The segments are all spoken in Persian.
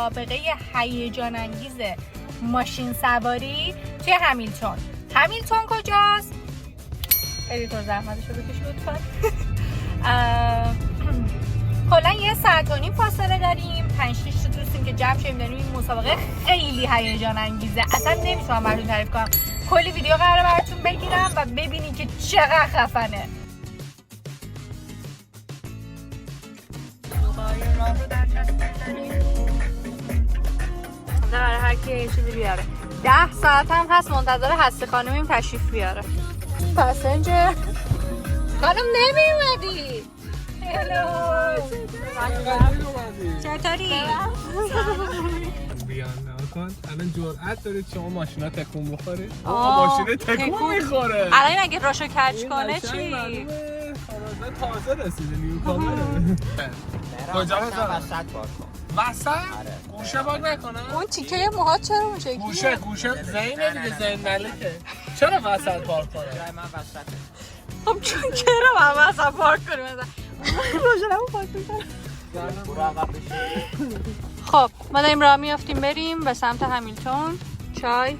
مسابقه هیجان انگیز ماشین سواری توی همیلتون. همیلتون کجاست؟ ادیتور زحمتشو بکش لطفا. کلا یه ساعت و نیم فاصله داریم. 5-6 تا دوستیم که جمع شدیم داریم. این مسابقه خیلی هیجان انگیزه، اصلا نمیتونم براتون تعریف کنم. کلی ویدیو قراره براتون بگیرم و ببینید که چقدر خفنه. برای هر کی یه چیزی بیاره. 10 ساعت هم هست منتظر هستی خانمیم تشریف بیاره. پسنجر خانم نمیومدی. هلو چطوری؟ بیان نکن الان جرأت دارید شما ماشینا تکون بخوره؟ ماشین تکون میخوره. الان اگه راشو کج کنه چی؟ تازه رسیده نیوکامره. کجا بذارم؟ وسط پارک کن. وسط؟ گوشه باگ نکنم؟ اون تیکه موهات چرا اون شکلیه؟ گوشه زینه دیگه، زین ملکه. چرا وسط پارک کنم؟ جای من وسطه. خب چون چرا من وسط پارک کنیم مثلا؟ روشنمو پارک میکنم. برو عقب بشه. خب ما داریم راه میافتیم بریم به سمت همیلتون. چای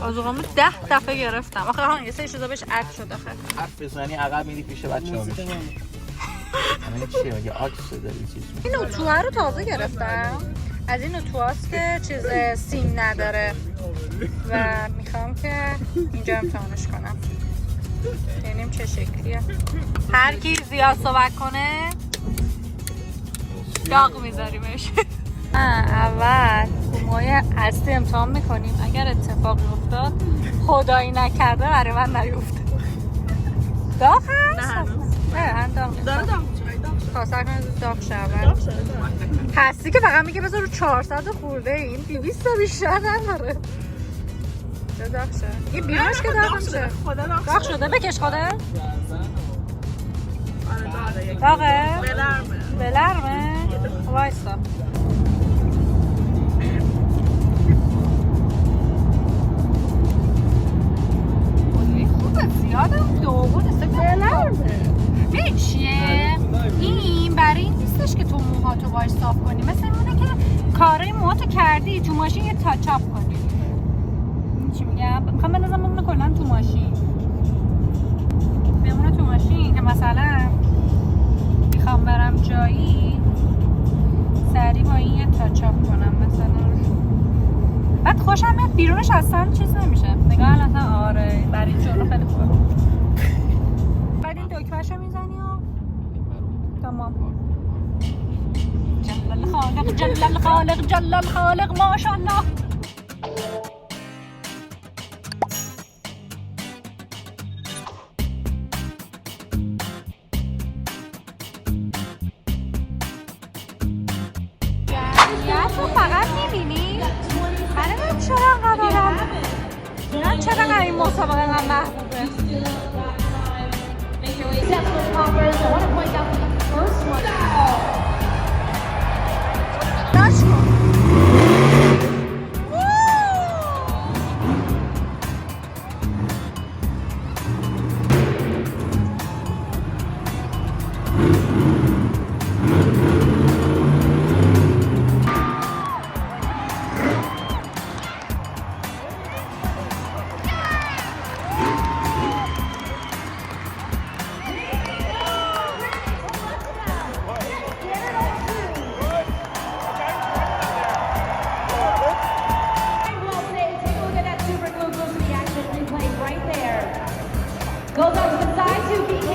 آذوقه‌مو 10 دفعه گرفتم. آخه ها یه سری چیزا بهش اد شد آخه. حرف بزنی عقب میری پیش بچه‌ها میشه. همین چیه مگه عکس داری چیز؟ این اتوها رو تازه گرفتم. از این اتوهاست که چیز سیم نداره و میخوام که اینجا امتحانش کنم ببینیم چه شکلیه. هر کی زیاد صحبت کنه داغ میذاریمش. اول گومای اصلی امتحان میکنیم. اگر اتفاقی افتاد خدایی نکرده برای من نیفته. داغ هست؟ نه داغ داره کاسر کنه داغ شود هستی که فقط میگه بذار رو 400 خورده این 200 تا بیشتر نداره. چه داغ شد؟ یه بیرونش که داغ میشه. داغ شده بکش خوده؟ داغه؟ بلرمه؟ وایستا خوبه زیادم دوغون است بلرمه. ببین چیه؟ این برای این نیستش که تو موهاتو باش صاف کنی، مثل اینه که کارای موهاتو کردی تو ماشین یه تاچاپ کنی. چی میگم؟ میخوام بندازم بمونه کلا تو ماشین. بمونه تو ماشین که مثلا میخوام برم جایی سریع با این یه تاچاپ کنم مثلا. بعد خوشم میاد بیرونش اصلا چیز نمیشه. نگاه الان آره برای این جلو خیلی خوبه. بعد این دکمه‌شو میزنی و تمام. جل الخالق جل الخالق جل الخالق ماشاءالله. جمعیت رو فقط میبینی؟ من چرا انقدر من چرا این مسابقه انقدر محبوبه؟ داش کن Goes out to the side to BK.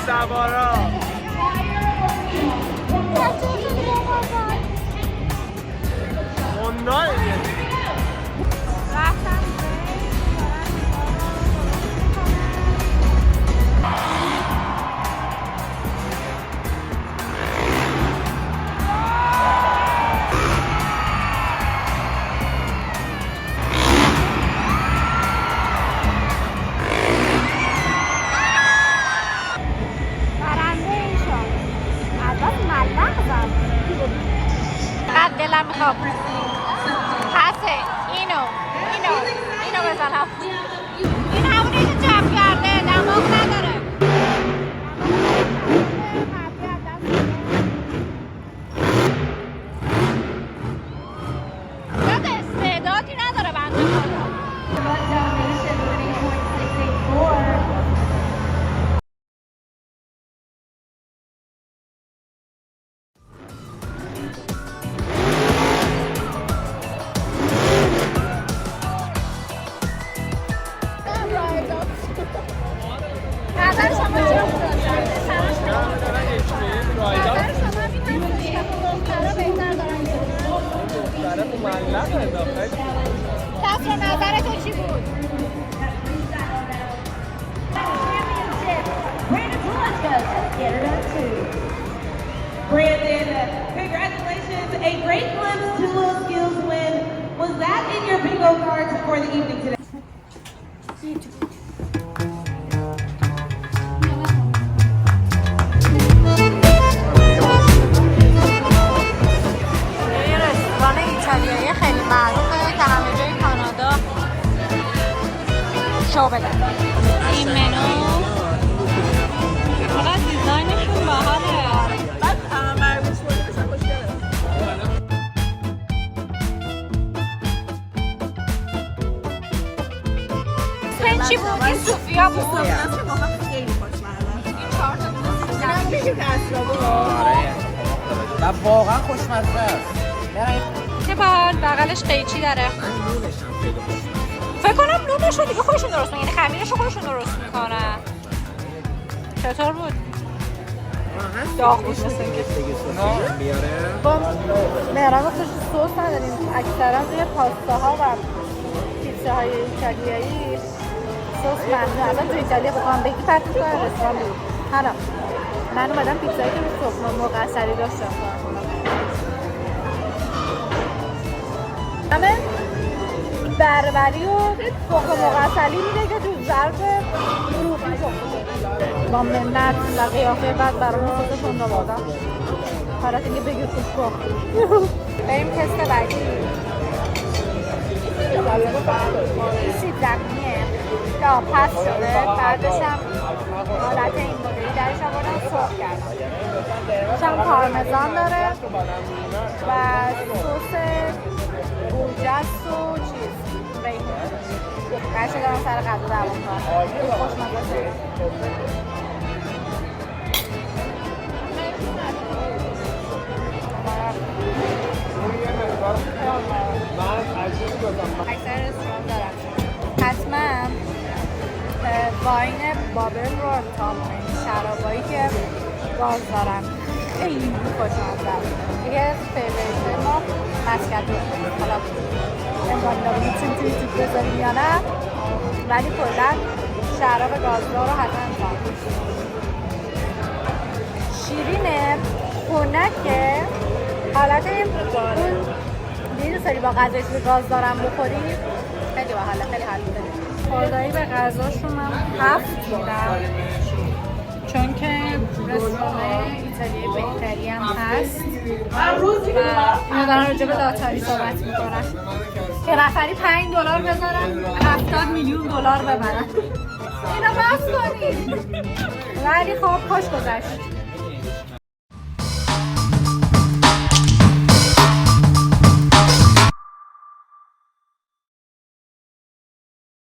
سوارا هوندای ملقه داخل. کسر نظر تو چی بود؟ Brandon Telesco has get it up too. Brandon, congratulations. A great glimpse to Little Skills win. Was that in your bingo cards for the evening today? یه رستوران ایتالیایی خیلی معروفه که همه جای کانادا شو بدن. این منو فقط دیزاینشون باحاله. اسم چی بود؟ این سوفیا بود. و واقعا خوشمزه است. چه باحال، بغلش قیچی داره. فکر کنم نونشو دیگه خودشون درست میکنن، یعنی خمیرشو خودشون درست میکنن. چطور بود؟ داغ بود مثل اینکه. با مهران گفتش سس نداریم، اکثرا روی پاستاها و پیتزاهای ایتالیایی سس ممنوع. الان تو ایتالیا بخوام بگی پرت می‌کنن رستوران بیرون. حالا من اومدم پیتزایی که رو تخم مرغ عسلی داشتم همه بربری و تخم مرغ عسلی میده که تو ظرف روبی تخم با منت و قیافه بعد برامون خودشون آوردن. حالت اینکه بگیر خوش کن. بریم تست بعدی. این سیب زمینیه که پس شده، بعدش هم حالت این مدلی درش آوردن سرخ کردن. هم پارمزان داره و سس گوجست و چیز ریحون. قشنگ دارم سر غذا دوام کنم. خیلی خوشمزه شده. اکثر رستوران دارم. حتما واین بابل رو امتحان کنید. شرابایی که گاز دارن خیلی خوشمزه است. دیگه فیوریت ما مسکتو. حالا امکان میتونیم توی تیپ بذاریم یا نه، ولی کلا شراب گازدار رو حتما امتحان کنید. شیرینه، خنکه، حالت اون دیدی سری با غذایش به گاز دارم بخوری خیلی باحاله، خیلی حال میده. خدایی به غذاشون من 7 میدم چون که رستوران ایتالیایی بهتری هم هست و اینا دارن راجع به لاتاری صحبت میکنن که نفری $5 بذارن 70 میلیون دلار ببرن. اینا بس کنید. ولی خب خوش گذشت.